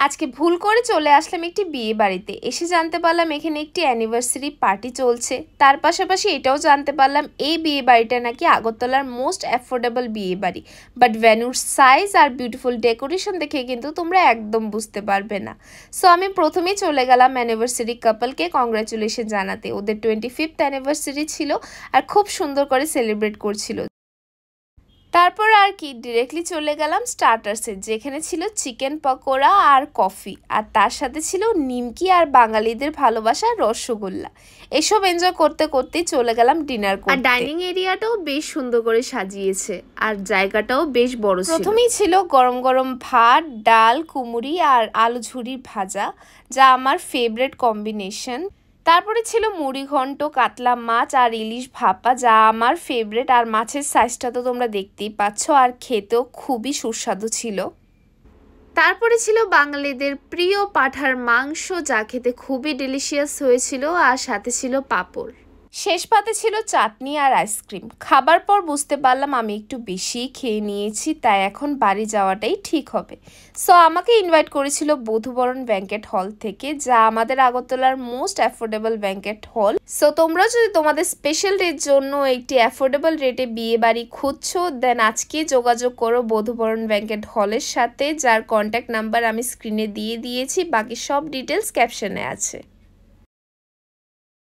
আজকে ভুল করে চলে আসলাম একটি বিয়ে বাড়িতে। এসে জানতে পারলাম এখানে একটি অ্যানিভার্সারি পার্টি চলছে। তার পাশাপাশি এটাও জানতে পারলাম এই বিয়ে বাড়িটা নাকি আগরতলার মোস্ট অ্যাফোর্ডেবল বিয়ে বাড়ি। বাট ভেন্যুর সাইজ আর বিউটিফুল ডেকোরেশন দেখে কিন্তু তোমরা একদম বুঝতে পারবে না। সো আমি প্রথমেই চলে গেলাম অ্যানিভার্সারি কাপলকে কংগ্রাচুলেশন জানাতে। ওদের 25th অ্যানিভার্সারি ছিল আর খুব সুন্দর করে সেলিব্রেট করছিল। তারপর আর কি ডিরেক্টলি চলে গেলাম স্টার্টার্সে, যেখানে ছিল চিকেন পকোড়া আর কফি, আর তার সাথে ছিল নিমকি আর বাঙালিদের ভালোবাসার রসগোল্লা। এসব এনজয় করতে করতেই চলে গেলাম ডিনার করতে। আর ডাইনিং এরিয়াটাও বেশ সুন্দর করে সাজিয়েছে আর জায়গাটাও বেশ বড় ছিল। প্রথমেই ছিল গরম গরম ভাত, ডাল, কুমুরি আর আলু ঝুড়ির ভাজা, যা আমার ফেভারিট কম্বিনেশন। তারপরে ছিল মুড়ি ঘন্ট, কাতলা মাছ আর ইলিশ ভাপা, যা আমার ফেভারিট। আর মাছের সাইজটা তো তোমরা দেখতেই পাচ্ছ, আর খেতেও খুবই সুস্বাদু ছিল। তারপরে ছিল বাঙালিদের প্রিয় পাঁঠার মাংস, যা খেতে খুবই ডিলিশিয়াস হয়েছিল, আর সাথে ছিল পাঁপড়। শেষ পাতে ছিল চাটনি আর আইসক্রিম। খাবার পর বুঝতে পারলাম আমি একটু বেশিই খেয়ে নিয়েছি, তাই এখন বাড়ি যাওয়াটাই ঠিক হবে। সো আমাকে ইনভাইট করেছিল বধূবরণ ব্যাংকেট হল থেকে, যা আমাদের আগরতলার মোস্ট অ্যাফোর্ডেবল ব্যাংকেট হল। সো তোমরা যদি তোমাদের স্পেশাল ডের জন্য একটি অ্যাফোর্ডেবল রেটে বিয়ে বাড়ি খুঁজছো, দেন আজকে যোগাযোগ করো বধূবরণ ব্যাংকেট হলের সাথে, যার কন্ট্যাক্ট নাম্বার আমি স্ক্রিনে দিয়ে দিয়েছি। বাকি সব ডিটেলস ক্যাপশনে আছে।